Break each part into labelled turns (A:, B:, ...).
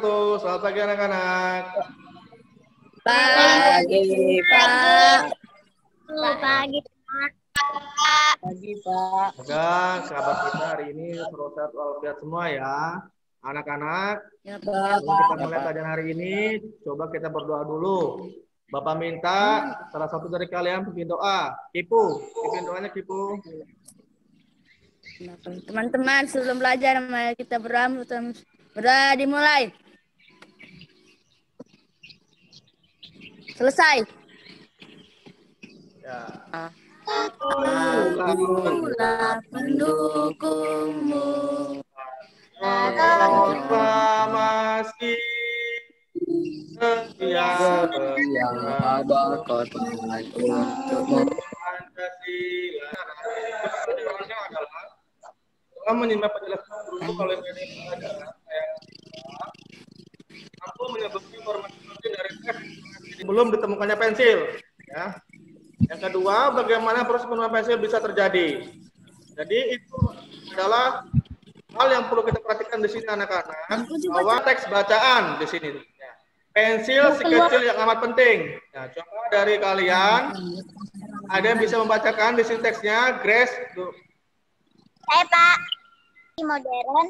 A: wabarakatuh. Selamat pagi anak-anak.
B: Pagi, Pak.
C: Pagi, Pak.
B: Pagi, Pak.
A: Semoga sahabat kita hari ini sehat walafiat semua ya. Anak-anak,
B: Ya,
A: sebelum kita mulai pelajaran hari ini, coba kita berdoa dulu. Bapak minta salah satu dari kalian bikin doa. Kipu, bikin doanya Kipu.
B: Teman-teman, sebelum belajar, mari kita berdoa dimulai. Selesai.
A: Ya.
B: Akulah pendukungmu.
A: Kita masih setia
B: berkorban untukmu.
A: Pancasila. Doanya adalah setelah menyimak penjelasan guru kalau ini adalah mampu menyebut informasi penting dari teks belum ditemukannya pensil. Ya. Yang kedua, bagaimana proses penemuan pensil bisa terjadi. Jadi itu adalah hal yang perlu kita perhatikan di sini anak-anak, bahwa teks bacaan di sini. Ya. Pensil si kecil yang amat penting. Nah, coba dari kalian ada yang bisa membacakan di sini teksnya, Grace.
C: Saya Pak. Di modern,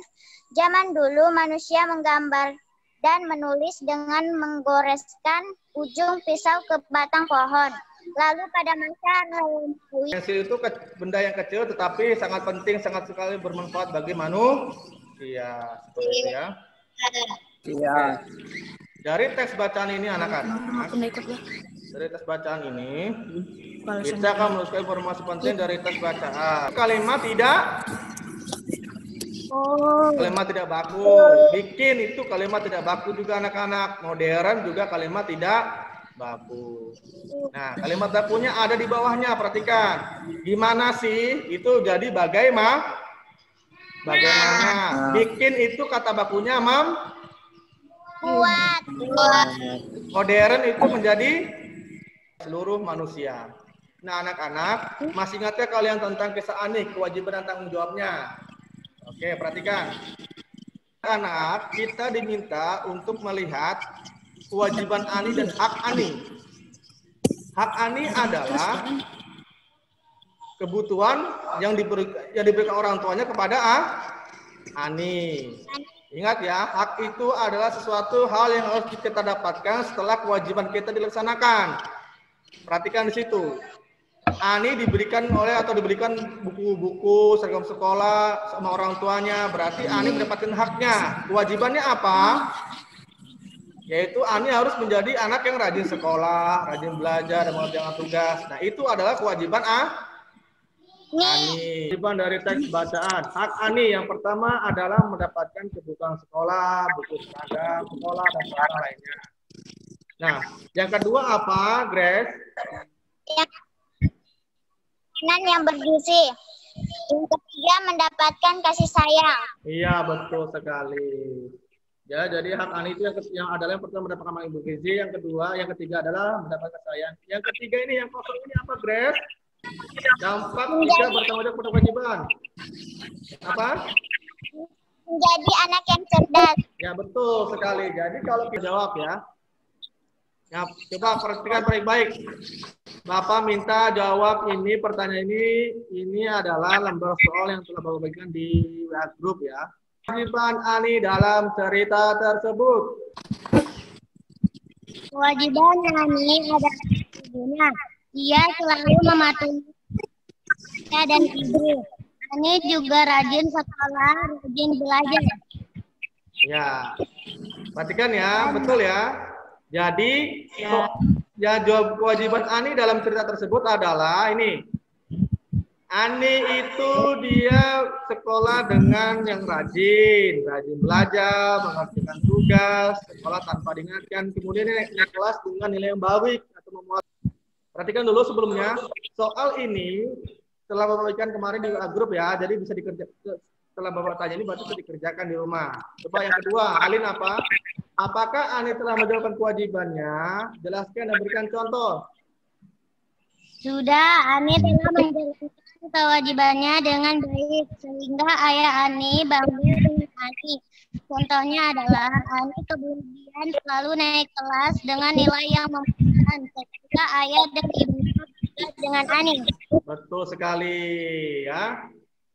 C: zaman dulu manusia menggambar dan menulis dengan menggoreskan ujung pisau ke batang pohon. Lalu pada masa
A: pensil itu benda yang kecil tetapi sangat penting, sangat sekali bermanfaat bagi manusia. Seperti itu ya.
B: Iya.
A: Dari teks bacaan ini anak-anak, dari teks bacaan ini kita akan menuliskan informasi penting dari teks bacaan. Kalimat tidak baku. Bikin itu kalimat tidak baku juga anak-anak. Modern juga kalimat tidak baku. Nah, kalimat bakunya ada di bawahnya. Perhatikan. Gimana sih? Itu jadi bagaimana? Bikin itu kata bakunya
C: buat.
A: Modern itu menjadi seluruh manusia. Nah, anak-anak, masih ingatkah kalian tentang kisah Ani, kewajiban dan tanggung jawabnya? Oke, perhatikan. Anak, kita diminta untuk melihat kewajiban Ani dan hak Ani. Hak Ani adalah kebutuhan yang diberikan orang tuanya kepada Ani. Ingat ya, hak itu adalah sesuatu hal yang harus kita dapatkan setelah kewajiban kita dilaksanakan. Perhatikan di situ. Ani diberikan buku-buku seragam sekolah sama orang tuanya, berarti Ani mendapatkan haknya. Kewajibannya apa? Yaitu Ani harus menjadi anak yang rajin sekolah, rajin belajar, dan mengerjakan tugas. Nah, itu adalah kewajiban Ani. Kewajiban dari teks bacaan. Hak Ani yang pertama adalah mendapatkan kebutuhan sekolah, buku seragam sekolah, dan hal lainnya. Nah, yang kedua apa, Grace?
C: Makanan yang bergizi. Yang ketiga mendapatkan kasih sayang.
A: Iya, betul sekali. Ya, jadi hak Ani itu yang adalah yang pertama mendapatkan makanan yang bergizi, yang kedua, yang ketiga adalah mendapatkan kasih sayang. Yang ketiga ini yang kosong ini apa, Grace? Dampak jika bertanggung jawab pada kewajiban. Apa?
C: Menjadi anak yang cerdas.
A: Ya, betul sekali. Jadi kalau kita jawab ya. Ya, coba perhatikan baik-baik. Bapak minta jawab ini, pertanyaan ini adalah lembar soal yang telah Bapak bagikan di WA group ya. Kewajiban Ani dalam cerita tersebut.
C: Kewajiban Ani adalah ibunya. Ia selalu mematuhi ayah dan ibu. Ani juga rajin sekolah, rajin belajar.
A: Ya, perhatikan ya, betul ya. Jadi, ya jawab kewajiban Ani dalam cerita tersebut adalah ini. Ani itu dia sekolah dengan yang rajin belajar, mengerjakan tugas, sekolah tanpa diingatkan, kemudian naik kelas dengan nilai yang baik atau memuaskan. Perhatikan dulu sebelumnya, soal ini setelah Bapak berikan kemarin di grup ya, jadi bisa dikerjakan. Setelah Bapak tanya ini berarti bisa dikerjakan di rumah. Coba yang kedua, Alin apa? Apakah Ani telah menjalankan kewajibannya? Jelaskan dan berikan contoh.
C: Sudah, Ani telah menjalankan kewajibannya dengan baik, sehingga ayah Ani bangga dengan Ani. Contohnya adalah Ani kemudian selalu naik kelas dengan nilai yang memuaskan ketika ayah dan ibunya berkelas dengan Ani.
A: Betul sekali ya.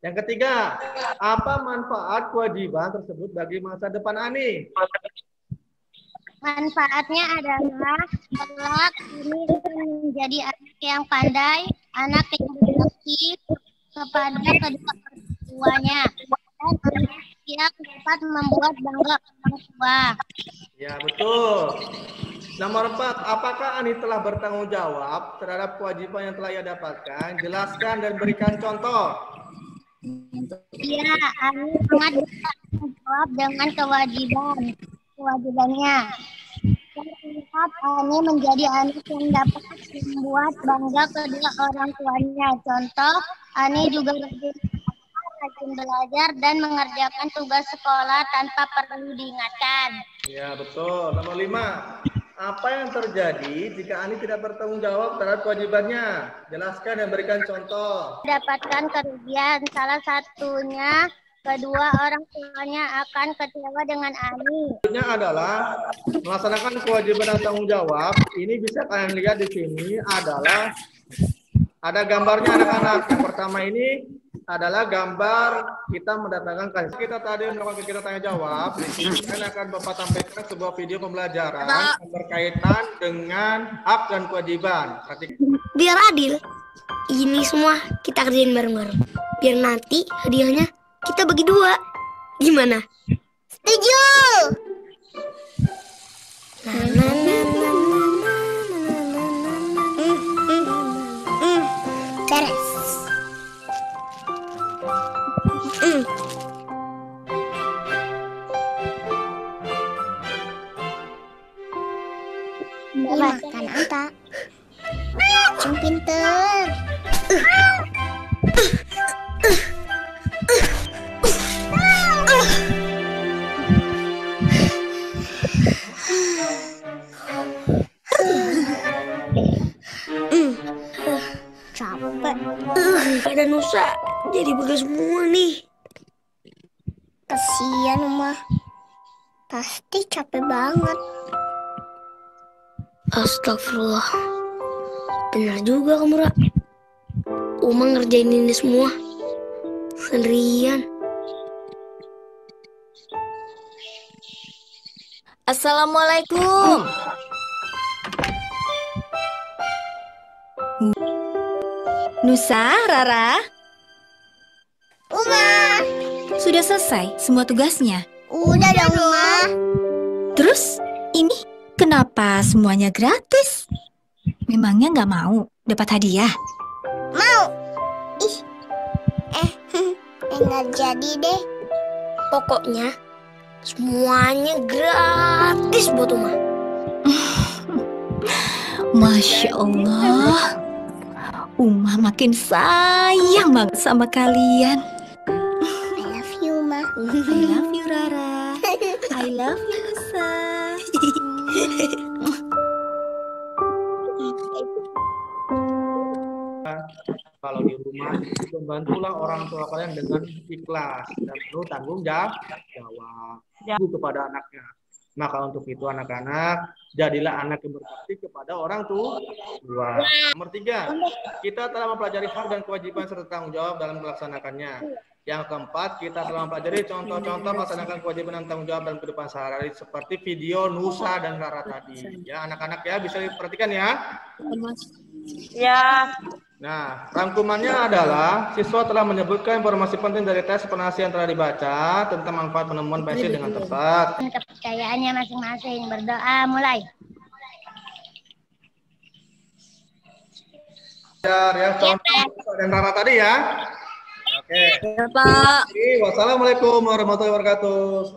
A: Yang ketiga, apa manfaat kewajiban tersebut bagi masa depan Ani?
C: Manfaatnya adalah kelak ini akan menjadi anak yang pandai, anak yang berbakti kepada kedua orang tuanya, dan anak yang dapat membuat bangga orang tua.
A: Ya, betul. Nomor 4, apakah Ani telah bertanggung jawab terhadap kewajiban yang telah ia dapatkan? Jelaskan dan berikan contoh.
C: Ya, Ani sangat bertanggung jawab dengan kewajibannya. Dan terlihat Ani menjadi anak yang dapat membuat bangga kedua orang tuanya. Contoh, Ani juga rajin belajar dan mengerjakan tugas sekolah tanpa perlu diingatkan.
A: Ya, betul. Nomor 5, apa yang terjadi jika Ani tidak bertanggung jawab terhadap kewajibannya? Jelaskan dan berikan contoh.
C: Mendapatkan kerugian, salah satunya kedua orang tuanya akan kecewa dengan Ani.
A: Selanjutnya adalah melaksanakan kewajiban dan tanggung jawab. Ini bisa kalian lihat di sini adalah ada gambarnya anak-anak. Yang pertama ini adalah gambar kita mendatangkan kasih. Kita tadi melakukan kegiatan tanya jawab. Di sini akan Bapak tampilkan sebuah video pembelajaran yang berkaitan dengan hak dan kewajiban.
D: Biar adil, ini semua kita kerjain bareng-bareng. Biar nanti hadiahnya kita bagi 2. Gimana?
C: Setuju!
D: Beres.
C: Makan Anta. Cung pinter.
D: Capek. Pada Nusa jadi begas semua nih.
C: Kasihan Uma. Pasti capek banget.
D: Astagfirullah. Benar juga kamu, Ra. Uma ngerjain ini semua sendirian.
E: Assalamualaikum. Nusa, Rara,
C: Uma.
E: sudah selesai semua tugasnya?
C: Udah dong Uma.
E: Terus, ini kenapa semuanya gratis? Memangnya nggak mau dapat hadiah?
C: Mau. Ih. Enggak jadi deh.
D: Pokoknya semuanya gratis buat Uma.
E: Masya Allah. Uma makin sayang banget sama kalian.
C: I love you, Ma.
E: I love you, Rara. I love you, Nusa.
A: Kalau di rumah, membantulah orang tua kalian dengan ikhlas dan penuh tanggung jawab kepada anaknya. Maka untuk itu anak-anak, jadilah anak yang berbakti kepada orang tua. Nomor 3, kita telah mempelajari hak dan kewajiban serta tanggung jawab dalam melaksanakannya. Yang keempat, kita telah mempelajari contoh-contoh melaksanakan kewajiban dan tanggung jawab dalam kehidupan sehari-hari seperti video Nusa dan Rara tadi. Ya, anak-anak ya, bisa diperhatikan ya.
F: Ya.
A: Nah, rangkumannya adalah siswa telah menyebutkan informasi penting dari tes penasi yang telah dibaca tentang manfaat penemuan pensil dengan tepat.
C: Kepercayaannya masing-masing. Berdoa mulai.
A: Ya, contoh dan Rara tadi ya. Oke.
E: Pak.
A: Wassalamualaikum warahmatullahi wabarakatuh.